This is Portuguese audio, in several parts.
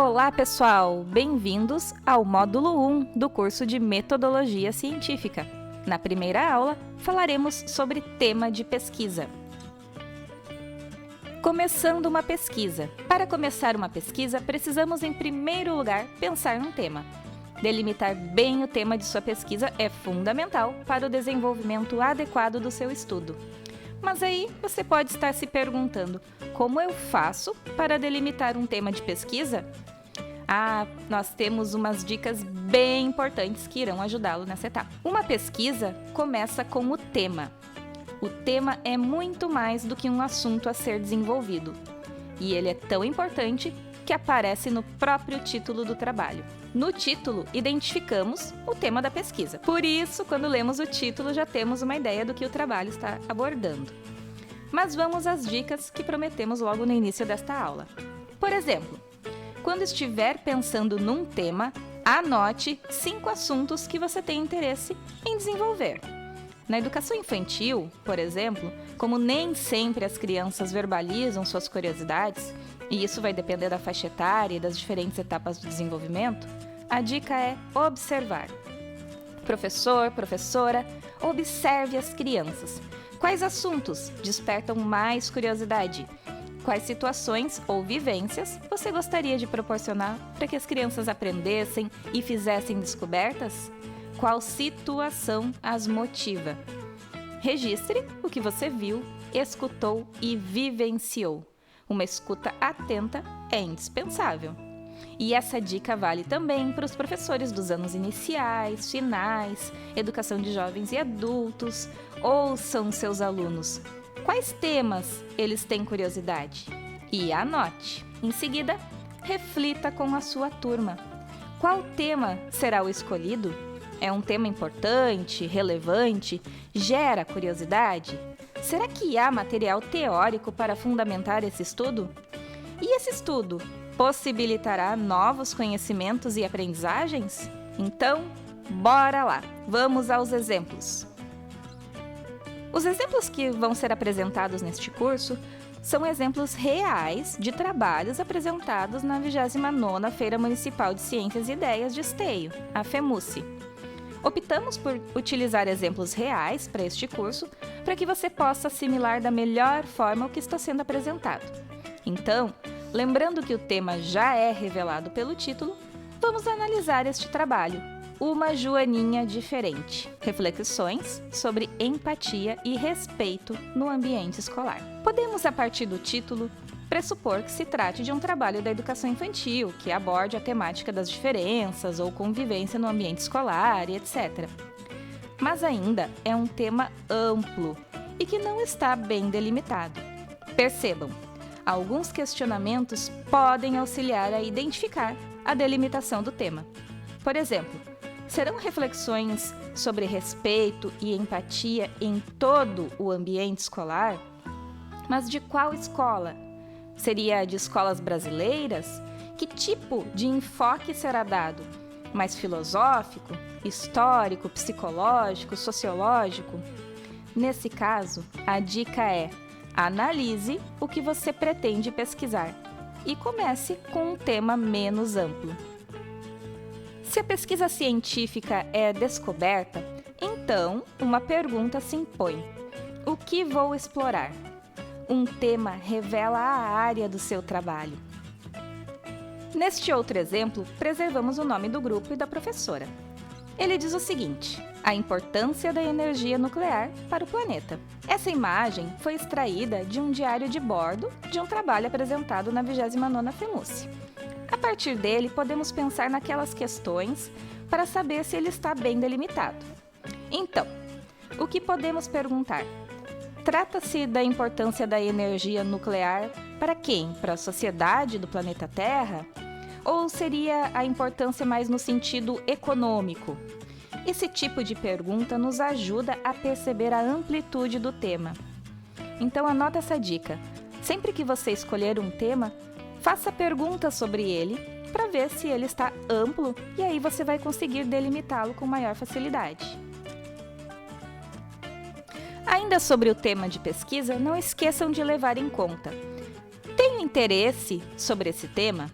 Olá, pessoal! Bem-vindos ao módulo 1 do curso de Metodologia Científica. Na primeira aula, falaremos sobre tema de pesquisa. Começando uma pesquisa. Para começar uma pesquisa, precisamos, em primeiro lugar, pensar num tema. Delimitar bem o tema de sua pesquisa é fundamental para o desenvolvimento adequado do seu estudo. Mas aí você pode estar se perguntando, como eu faço para delimitar um tema de pesquisa? Nós temos umas dicas bem importantes que irão ajudá-lo nessa etapa. Uma pesquisa começa com o tema. O tema é muito mais do que um assunto a ser desenvolvido. E ele é tão importante que aparece no próprio título do trabalho. No título, identificamos o tema da pesquisa. Por isso, quando lemos o título, já temos uma ideia do que o trabalho está abordando. Mas vamos às dicas que prometemos logo no início desta aula. Por exemplo, quando estiver pensando num tema, anote 5 assuntos que você tem interesse em desenvolver. Na educação infantil, por exemplo, como nem sempre as crianças verbalizam suas curiosidades, e isso vai depender da faixa etária e das diferentes etapas do desenvolvimento, a dica é observar. Professor, professora, observe as crianças. Quais assuntos despertam mais curiosidade? Quais situações ou vivências você gostaria de proporcionar para que as crianças aprendessem e fizessem descobertas? Qual situação as motiva? Registre o que você viu, escutou e vivenciou. Uma escuta atenta é indispensável. E essa dica vale também para os professores dos anos iniciais, finais, educação de jovens e adultos. Ouçam seus alunos. Quais temas eles têm curiosidade? E anote. Em seguida, reflita com a sua turma. Qual tema será o escolhido? É um tema importante, relevante? Gera curiosidade? Será que há material teórico para fundamentar esse estudo? E esse estudo possibilitará novos conhecimentos e aprendizagens? Então, bora lá! Vamos aos exemplos. Os exemplos que vão ser apresentados neste curso são exemplos reais de trabalhos apresentados na 29ª Feira Municipal de Ciências e Ideias de Esteio, a FEMUSE. Optamos por utilizar exemplos reais para este curso para que você possa assimilar da melhor forma o que está sendo apresentado. Então, lembrando que o tema já é revelado pelo título, vamos analisar este trabalho, Uma Joaninha Diferente. Reflexões sobre empatia e respeito no ambiente escolar. Podemos, a partir do título, pressupor que se trate de um trabalho da educação infantil, que aborde a temática das diferenças ou convivência no ambiente escolar e etc. Mas ainda é um tema amplo e que não está bem delimitado. Percebam, alguns questionamentos podem auxiliar a identificar a delimitação do tema. Por exemplo, serão reflexões sobre respeito e empatia em todo o ambiente escolar? Mas de qual escola? Seria de escolas brasileiras? Que tipo de enfoque será dado? Mais filosófico, histórico, psicológico, sociológico? Nesse caso, a dica é: analise o que você pretende pesquisar e comece com um tema menos amplo. Se a pesquisa científica é descoberta, então uma pergunta se impõe: o que vou explorar? Um tema revela a área do seu trabalho. Neste outro exemplo, preservamos o nome do grupo e da professora. Ele diz o seguinte: a importância da energia nuclear para o planeta. Essa imagem foi extraída de um diário de bordo de um trabalho apresentado na 29ª FEMUSE. A partir dele, podemos pensar naquelas questões para saber se ele está bem delimitado. Então, o que podemos perguntar? Trata-se da importância da energia nuclear para quem? Para a sociedade do planeta Terra? Ou seria a importância mais no sentido econômico? Esse tipo de pergunta nos ajuda a perceber a amplitude do tema. Então anota essa dica. Sempre que você escolher um tema, faça perguntas sobre ele para ver se ele está amplo e aí você vai conseguir delimitá-lo com maior facilidade. Ainda sobre o tema de pesquisa, não esqueçam de levar em conta: tenho interesse sobre esse tema?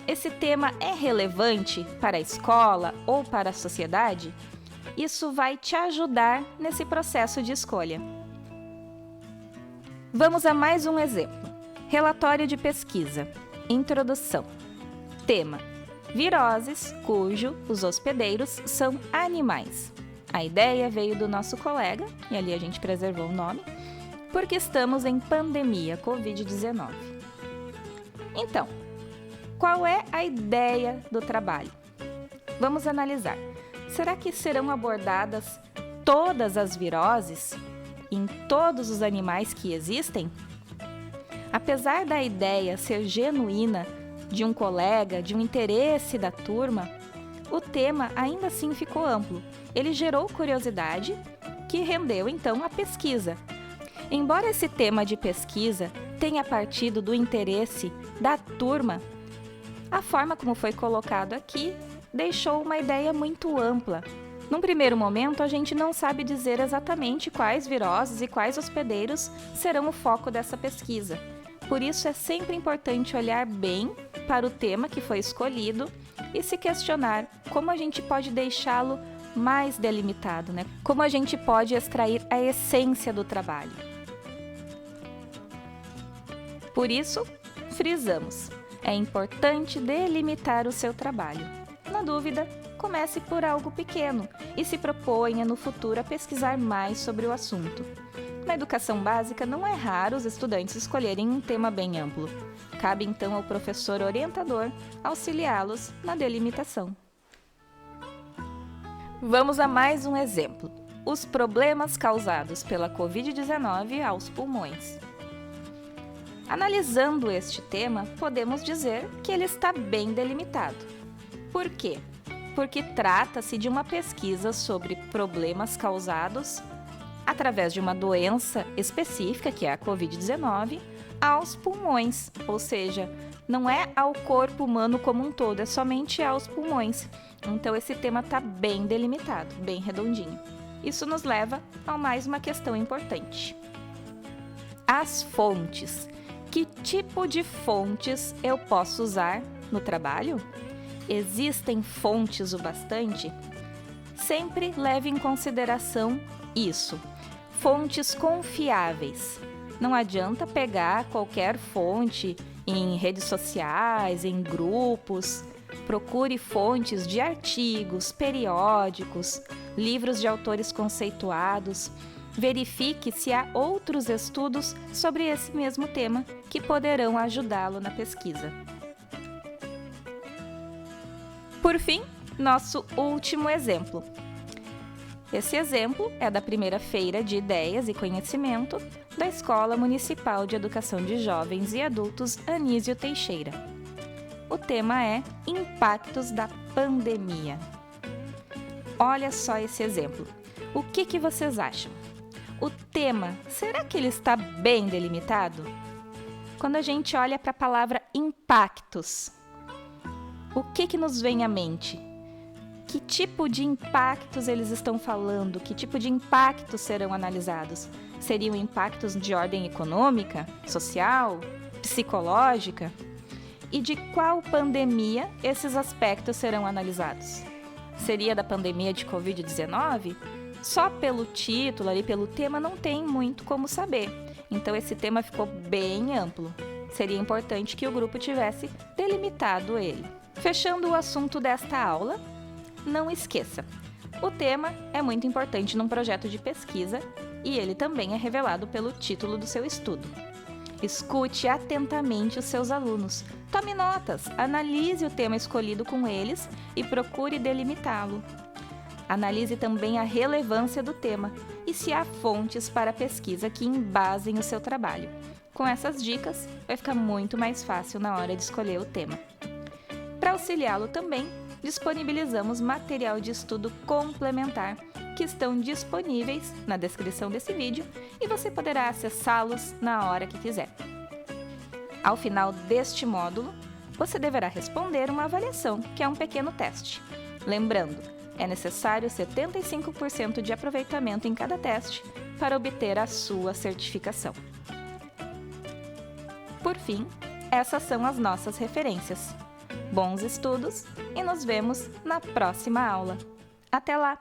esse tema é relevante para a escola ou para a sociedade? Isso vai te ajudar nesse processo de escolha. Vamos a mais um exemplo. Relatório de pesquisa. Introdução. Tema: viroses cujo os hospedeiros são animais. A ideia veio do nosso colega, e ali a gente preservou o nome, porque estamos em pandemia Covid-19. Então, qual é a ideia do trabalho? Vamos analisar. Será que serão abordadas todas as viroses em todos os animais que existem? Apesar da ideia ser genuína, de um colega, de um interesse da turma, o tema ainda assim ficou amplo. Ele gerou curiosidade, que rendeu então a pesquisa. Embora esse tema de pesquisa tenha partido do interesse da turma, a forma como foi colocado aqui deixou uma ideia muito ampla. Num primeiro momento, a gente não sabe dizer exatamente quais viroses e quais hospedeiros serão o foco dessa pesquisa. Por isso, é sempre importante olhar bem para o tema que foi escolhido e se questionar como a gente pode deixá-lo mais delimitado, né? Como a gente pode extrair a essência do trabalho. Por isso, frisamos, é importante delimitar o seu trabalho. Na dúvida, comece por algo pequeno e se proponha no futuro a pesquisar mais sobre o assunto. Na educação básica, não é raro os estudantes escolherem um tema bem amplo. Cabe então ao professor orientador auxiliá-los na delimitação. Vamos a mais um exemplo: os problemas causados pela Covid-19 aos pulmões. Analisando este tema, podemos dizer que ele está bem delimitado. Por quê? Porque trata-se de uma pesquisa sobre problemas causados através de uma doença específica, que é a Covid-19, aos pulmões, ou seja, não é ao corpo humano como um todo, é somente aos pulmões. Então esse tema está bem delimitado, bem redondinho. Isso nos leva a mais uma questão importante. As fontes. Que tipo de fontes eu posso usar no trabalho? Existem fontes o bastante? Sempre leve em consideração isso. Fontes confiáveis. Não adianta pegar qualquer fonte em redes sociais, em grupos. Procure fontes de artigos, periódicos, livros de autores conceituados. Verifique se há outros estudos sobre esse mesmo tema que poderão ajudá-lo na pesquisa. Por fim, nosso último exemplo. Esse exemplo é da primeira feira de ideias e conhecimento da Escola Municipal de Educação de Jovens e Adultos Anísio Teixeira. O tema é Impactos da Pandemia. Olha só esse exemplo. O que vocês acham? O tema, será que ele está bem delimitado? Quando a gente olha para a palavra impactos, o que nos vem à mente? Que tipo de impactos eles estão falando? Que tipo de impactos serão analisados? Seriam impactos de ordem econômica, social, psicológica? E de qual pandemia esses aspectos serão analisados? Seria da pandemia de Covid-19? Só pelo título, ali pelo tema, não tem muito como saber. Então esse tema ficou bem amplo. Seria importante que o grupo tivesse delimitado ele. Fechando o assunto desta aula, não esqueça, o tema é muito importante num projeto de pesquisa e ele também é revelado pelo título do seu estudo. Escute atentamente os seus alunos, tome notas, analise o tema escolhido com eles e procure delimitá-lo. Analise também a relevância do tema e se há fontes para a pesquisa que embasem o seu trabalho. Com essas dicas, vai ficar muito mais fácil na hora de escolher o tema. Para auxiliá-lo também, disponibilizamos material de estudo complementar que estão disponíveis na descrição desse vídeo e você poderá acessá-los na hora que quiser. Ao final deste módulo, você deverá responder uma avaliação, que é um pequeno teste. Lembrando, é necessário 75% de aproveitamento em cada teste para obter a sua certificação. Por fim, essas são as nossas referências. Bons estudos e nos vemos na próxima aula. Até lá!